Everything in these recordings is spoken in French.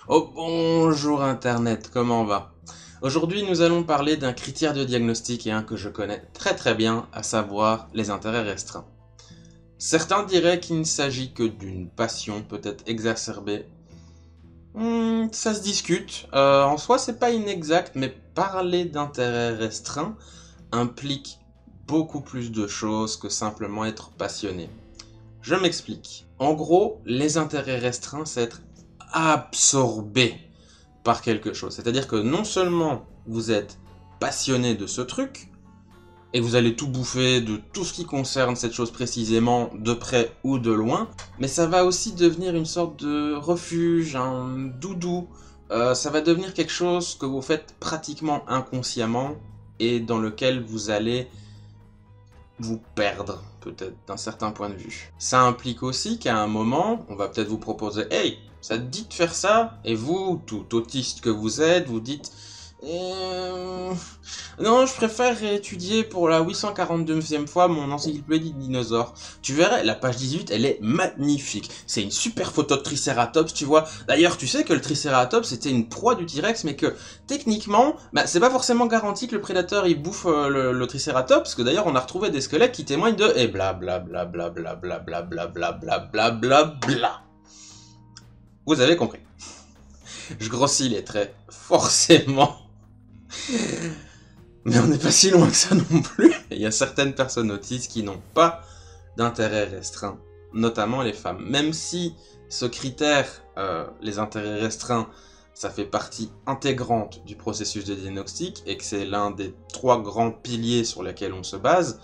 Oh bonjour Internet, comment va? Aujourd'hui nous allons parler d'un critère de diagnostic et un que je connais très très bien, à savoir les intérêts restreints. Certains diraient qu'il ne s'agit que d'une passion peut-être exacerbée. Ça se discute. En soi c'est pas inexact, mais parler d'intérêts restreints implique beaucoup plus de choses que simplement être passionné. Je m'explique. En gros, les intérêts restreints, c'est être absorbé par quelque chose. C'est-à-dire que non seulement vous êtes passionné de ce truc, et vous allez tout bouffer de tout ce qui concerne cette chose précisément, de près ou de loin, mais ça va aussi devenir une sorte de refuge, un doudou. Ça va devenir quelque chose que vous faites pratiquement inconsciemment, et dans lequel vous allez vous perdre, peut-être, d'un certain point de vue. Ça implique aussi qu'à un moment, on va peut-être vous proposer « Hey, ça te dit de faire ça ?» Et vous, tout autiste que vous êtes, vous dites Non, je préfère étudier pour la 842e fois mon encyclopédie de dinosaures. » Tu verrais, la page 18, elle est magnifique. C'est une super photo de Triceratops, tu vois. D'ailleurs, tu sais que le Triceratops, c'était une proie du T-Rex, mais que, techniquement, bah, c'est pas forcément garanti que le prédateur, il bouffe le Triceratops, parce que d'ailleurs, on a retrouvé des squelettes qui témoignent de... Et bla bla bla bla bla bla bla bla bla bla bla bla bla. Vous avez compris. Je grossis les traits, forcément. Mais on n'est pas si loin que ça non plus. Il y a certaines personnes autistes qui n'ont pas d'intérêt restreint, notamment les femmes. Même si ce critère, les intérêts restreints, ça fait partie intégrante du processus de diagnostic et que c'est l'un des 3 grands piliers sur lesquels on se base,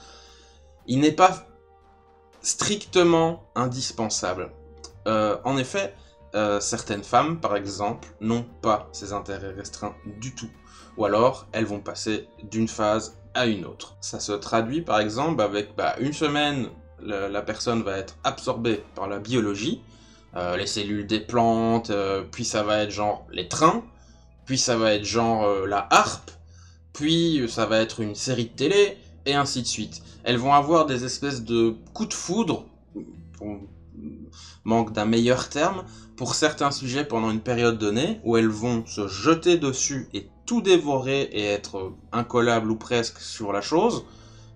il n'est pas strictement indispensable. En effet, certaines femmes, par exemple, n'ont pas ces intérêts restreints du tout. Ou alors, elles vont passer d'une phase à une autre. Ça se traduit, par exemple, avec une semaine, la personne va être absorbée par la biologie, les cellules des plantes, puis ça va être genre les trains, puis ça va être genre la harpe, puis ça va être une série de télé, et ainsi de suite. Elles vont avoir des espèces de coups de foudre, pour manque d'un meilleur terme, pour certains sujets pendant une période donnée, où elles vont se jeter dessus et tout dévorer et être incollables ou presque sur la chose,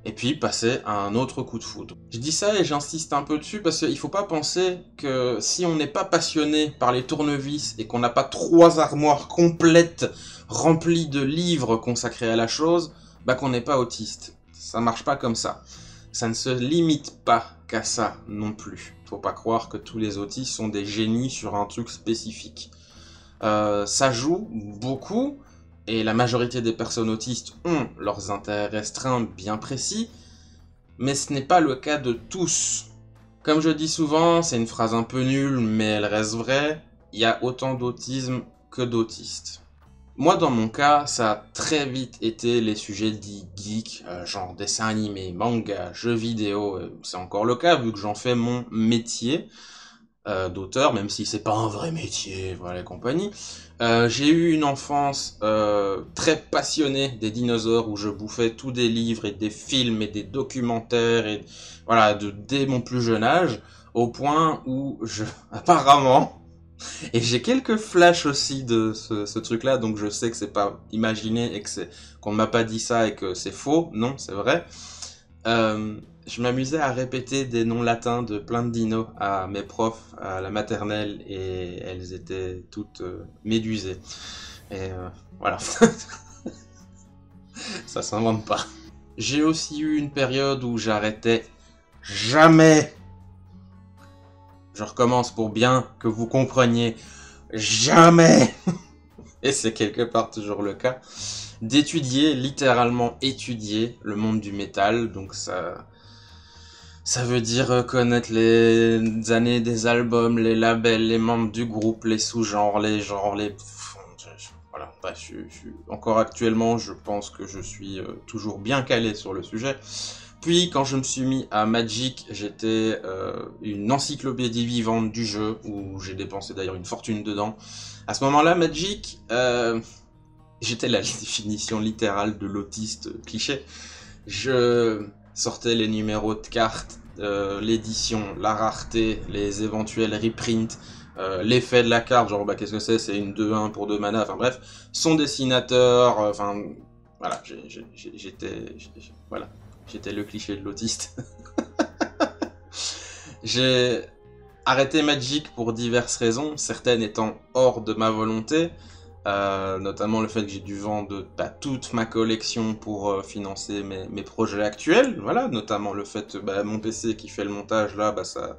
et puis passer à un autre coup de foudre. Je dis ça et j'insiste un peu dessus parce qu'il faut pas penser que si on n'est pas passionné par les tournevis et qu'on n'a pas 3 armoires complètes remplies de livres consacrés à la chose, qu'on n'est pas autiste. Ça marche pas comme ça. Ça ne se limite pas qu'à ça non plus. Faut pas croire que tous les autistes sont des génies sur un truc spécifique. Ça joue beaucoup, et la majorité des personnes autistes ont leurs intérêts restreints bien précis, mais ce n'est pas le cas de tous. Comme je dis souvent, c'est une phrase un peu nulle, mais elle reste vraie, il y a autant d'autisme que d'autistes. Moi, dans mon cas, ça a très vite été les sujets dits geeks, genre dessins animés, manga, jeux vidéo. C'est encore le cas vu que j'en fais mon métier d'auteur, même si c'est pas un vrai métier, voilà et compagnie. J'ai eu une enfance très passionnée des dinosaures où je bouffais tous des livres et des films et des documentaires et voilà dès mon plus jeune âge, au point où apparemment, et j'ai quelques flashs aussi de ce truc-là, donc je sais que c'est pas imaginé et que qu'on ne m'a pas dit ça et que c'est faux. Non, c'est vrai. Je m'amusais à répéter des noms latins de plein de dinos à mes profs à la maternelle et elles étaient toutes médusées. Et voilà, ça s'invente pas. J'ai aussi eu une période où j'arrêtais jamais. Je recommence pour bien que vous compreniez. Jamais. Et c'est quelque part toujours le cas. D'étudier, littéralement étudier le monde du métal. Donc ça veut dire connaître les années des albums, les labels, les membres du groupe, les sous-genres, les genres, les... Voilà, bref, encore actuellement, je pense que je suis toujours bien calé sur le sujet. Puis, quand je me suis mis à Magic, j'étais une encyclopédie vivante du jeu, où j'ai dépensé d'ailleurs une fortune dedans. À ce moment-là, Magic, j'étais la définition littérale de l'autiste cliché. Je sortais les numéros de cartes, l'édition, la rareté, les éventuels reprints, l'effet de la carte, genre bah qu'est-ce que c'est une 2-1 pour 2 mana, enfin bref, son dessinateur, enfin voilà, voilà, j'étais le cliché de l'autiste. J'ai arrêté Magic pour diverses raisons, certaines étant hors de ma volonté, notamment le fait que j'ai dû vendre toute ma collection pour financer mes projets actuels, voilà, notamment le fait que mon PC qui fait le montage là, ça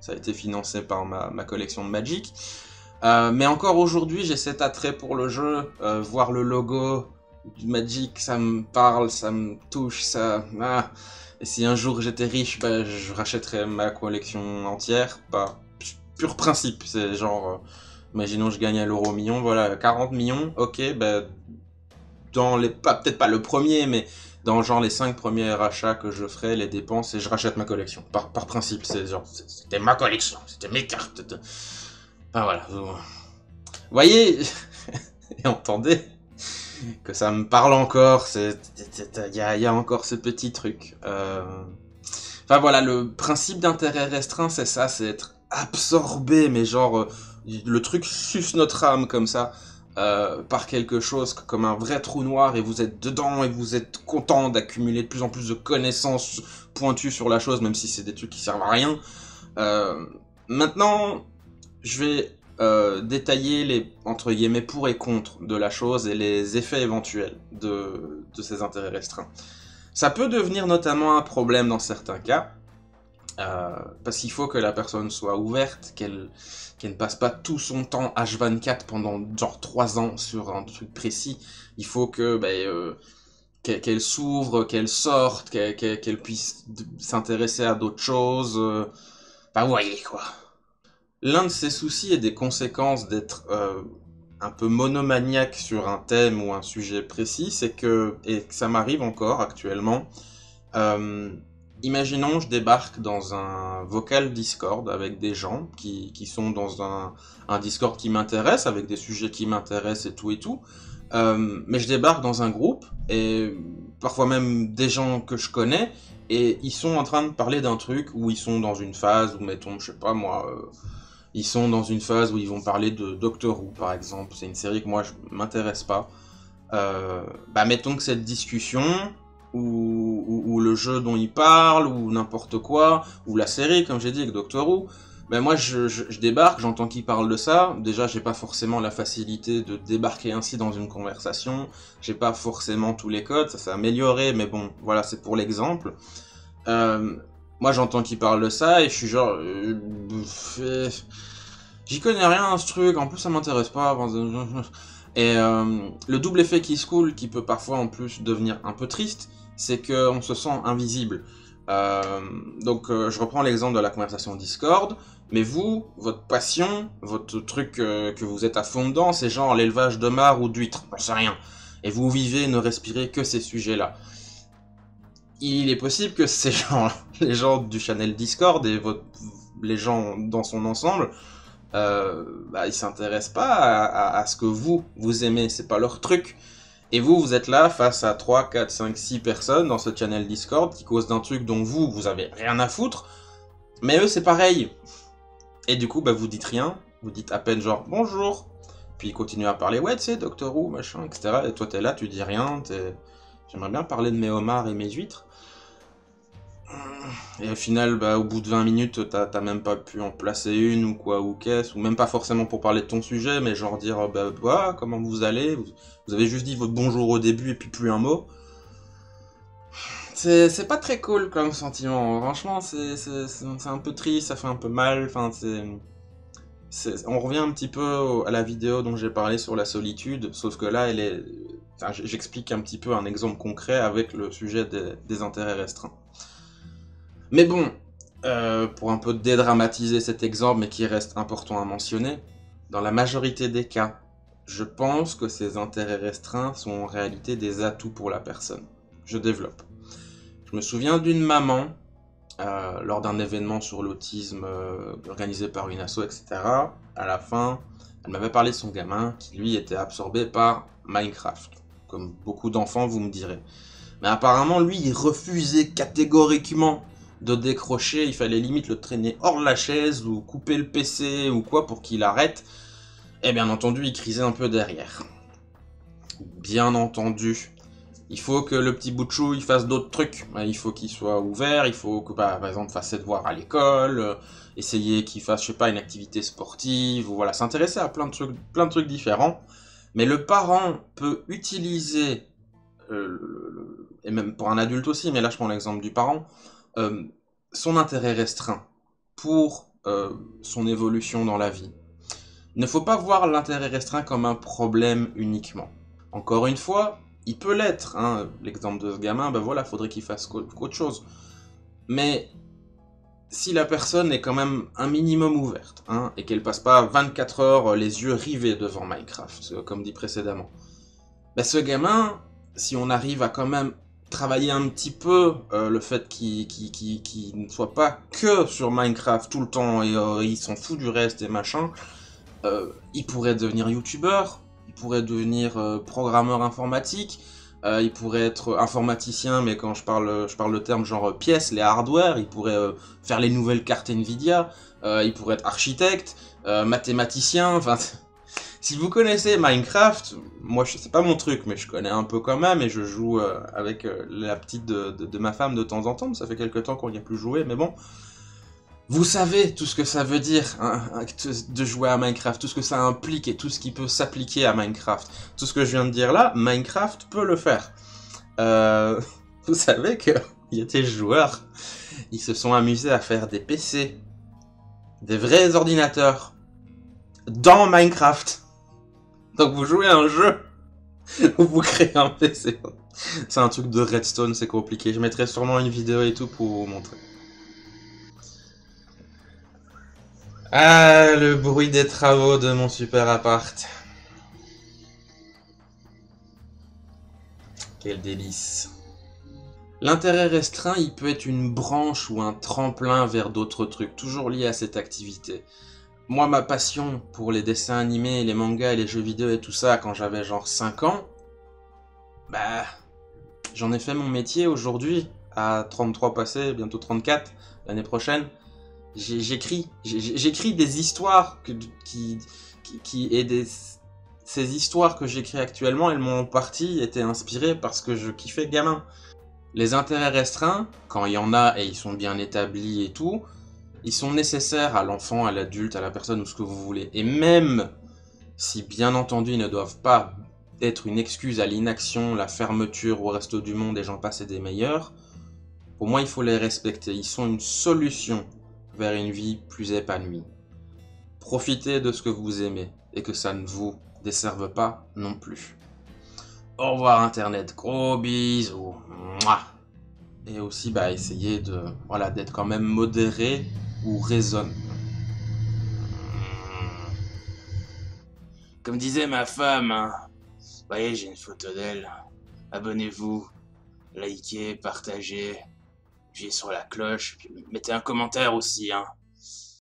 a été financé par ma collection de Magic. Mais encore aujourd'hui, j'ai cet attrait pour le jeu, voir le logo du Magic, ça me parle, ça me touche, ça... Ah. Et si un jour j'étais riche, je rachèterais ma collection entière, pas pur principe, c'est genre... imaginons je gagne à l'euro million, voilà, 40 millions, ok, dans les... peut-être pas le premier, mais dans genre les 5 premiers achats que je ferai, les dépenses, et je rachète ma collection. Par principe, c'est genre, c'était ma collection, c'était mes cartes. Enfin voilà, vous voyez, et entendez que ça me parle encore, il y a encore ce petit truc. Enfin voilà, le principe d'intérêt restreint, c'est ça, c'est être absorbé, mais genre, le truc suce notre âme comme ça, par quelque chose comme un vrai trou noir, et vous êtes dedans, et vous êtes content d'accumuler de plus en plus de connaissances pointues sur la chose, même si c'est des trucs qui servent à rien. Maintenant, je vais détailler les, entre guillemets, pour et contre de la chose, et les effets éventuels de ces intérêts restreints. Ça peut devenir notamment un problème dans certains cas, parce qu'il faut que la personne soit ouverte, qu'elle ne passe pas tout son temps H24 pendant genre 3 ans sur un truc précis. Il faut que qu'elle s'ouvre, qu'elle sorte, qu'elle puisse s'intéresser à d'autres choses. Vous voyez quoi. L'un de ces soucis et des conséquences d'être un peu monomaniaque sur un thème ou un sujet précis, c'est que, et que ça m'arrive encore actuellement, imaginons je débarque dans un vocal Discord avec des gens qui sont dans un Discord qui m'intéresse, avec des sujets qui m'intéressent et tout, mais je débarque dans un groupe, et parfois même des gens que je connais, et ils sont en train de parler d'un truc où ils sont dans une phase où, mettons, je sais pas moi... ils sont dans une phase où ils vont parler de Doctor Who, par exemple. C'est une série que moi, je m'intéresse pas. Mettons que cette discussion, ou le jeu dont ils parlent, ou n'importe quoi, ou la série, comme j'ai dit, avec Doctor Who, moi, je débarque, j'entends qu'ils parlent de ça. Déjà, j'ai pas forcément la facilité de débarquer ainsi dans une conversation. J'ai pas forcément tous les codes, ça s'est amélioré, mais bon, voilà, c'est pour l'exemple. Moi, j'entends qu'ils parlent de ça, et je suis genre... j'y connais rien à ce truc, en plus ça m'intéresse pas. Et le double effet qui se coule, qui peut parfois en plus devenir un peu triste, c'est qu'on se sent invisible. Donc je reprends l'exemple de la conversation Discord, mais vous, votre passion, votre truc que vous êtes à fond dedans, c'est genre l'élevage de mares ou d'huîtres, j'en sais rien. Et vous vivez et ne respirez que ces sujets-là. Il est possible que ces gens, les gens du channel Discord et les gens dans son ensemble, ils s'intéressent pas à ce que vous aimez, c'est pas leur truc. Et vous êtes là face à 3, 4, 5, 6 personnes dans ce channel Discord qui causent d'un truc dont vous avez rien à foutre, mais eux c'est pareil. Et du coup, vous dites rien, vous dites à peine genre bonjour, puis ils continuent à parler, ouais tu sais, Doctor Who, machin, etc. Et toi t'es là, tu dis rien, j'aimerais bien parler de mes homards et mes huîtres. Et au final, au bout de 20 minutes, t'as même pas pu en placer une ou quoi, ou qu'est-ce, ou même pas forcément pour parler de ton sujet, mais genre dire, comment vous allez, vous avez juste dit votre bonjour au début et puis plus un mot. C'est pas très cool comme sentiment, franchement, c'est un peu triste, ça fait un peu mal, enfin, on revient un petit peu à la vidéo dont j'ai parlé sur la solitude, sauf que là, j'explique un petit peu un exemple concret avec le sujet des intérêts restreints. Mais bon, pour un peu dédramatiser cet exemple, mais qui reste important à mentionner, dans la majorité des cas, je pense que ces intérêts restreints sont en réalité des atouts pour la personne. Je développe. Je me souviens d'une maman, lors d'un événement sur l'autisme organisé par une asso, etc. À la fin, elle m'avait parlé de son gamin qui, lui, était absorbé par Minecraft. Comme beaucoup d'enfants, vous me direz. Mais apparemment, lui, il refusait catégoriquement de décrocher, il fallait limite le traîner hors de la chaise ou couper le PC ou quoi pour qu'il arrête. Et bien entendu, il crisait un peu derrière. Bien entendu, il faut que le petit bout de chou il fasse d'autres trucs. Il faut qu'il soit ouvert, il faut que par exemple fasse ses devoirs à l'école, essayer qu'il fasse, je sais pas, une activité sportive, ou voilà, s'intéresser à plein de trucs différents. Mais le parent peut utiliser, et même pour un adulte aussi, mais là je prends l'exemple du parent, euh, son intérêt restreint pour son évolution dans la vie. Il ne faut pas voir l'intérêt restreint comme un problème uniquement. Encore une fois, il peut l'être, hein. L'exemple de ce gamin, ben voilà, faudrait qu'il fasse qu'autre chose. Mais si la personne est quand même un minimum ouverte, hein, et qu'elle passe pas 24 heures les yeux rivés devant Minecraft, comme dit précédemment, ben ce gamin, si on arrive à quand même travailler un petit peu le fait qu'il ne soit pas que sur Minecraft tout le temps et il s'en fout du reste et machin, il pourrait devenir youtubeur, il pourrait devenir programmeur informatique, il pourrait être informaticien, mais quand je parle le terme genre pièces, les hardware, il pourrait faire les nouvelles cartes Nvidia, il pourrait être architecte, mathématicien, enfin... Si vous connaissez Minecraft, moi c'est pas mon truc, mais je connais un peu quand même, et je joue avec la petite de ma femme de temps en temps, ça fait quelques temps qu'on n'y a plus joué, mais bon... Vous savez tout ce que ça veut dire hein, de jouer à Minecraft, tout ce que ça implique et tout ce qui peut s'appliquer à Minecraft. Tout ce que je viens de dire là, Minecraft peut le faire. Vous savez qu'il y a des joueurs, ils se sont amusés à faire des PC, des vrais ordinateurs, dans Minecraft. Donc vous jouez à un jeu où vous créez un PC. C'est un truc de redstone, c'est compliqué. Je mettrai sûrement une vidéo et tout pour vous montrer. Ah, le bruit des travaux de mon super appart. Quel délice. L'intérêt restreint, il peut être une branche ou un tremplin vers d'autres trucs, toujours liés à cette activité. Moi, ma passion pour les dessins animés, les mangas et les jeux vidéo et tout ça, quand j'avais genre 5 ans, bah, j'en ai fait mon métier aujourd'hui, à 33 passés, bientôt 34, l'année prochaine. J'écris des histoires ces histoires que j'écris actuellement, elles m'ont en partie été inspirées parce que je kiffais gamin. Les intérêts restreints, quand il y en a et ils sont bien établis et tout, ils sont nécessaires à l'enfant, à l'adulte, à la personne ou ce que vous voulez. Et même si bien entendu ils ne doivent pas être une excuse à l'inaction, la fermeture au resto du monde et j'en passe et des meilleurs, pour moi il faut les respecter. Ils sont une solution vers une vie plus épanouie. Profitez de ce que vous aimez et que ça ne vous desserve pas non plus. Au revoir Internet, gros bisous. Mouah. Et aussi essayez de d'être quand même modéré ou raisonne. Comme disait ma femme, hein. Vous voyez, j'ai une photo d'elle. Abonnez-vous, likez, partagez, appuyez sur la cloche, puis mettez un commentaire aussi, hein.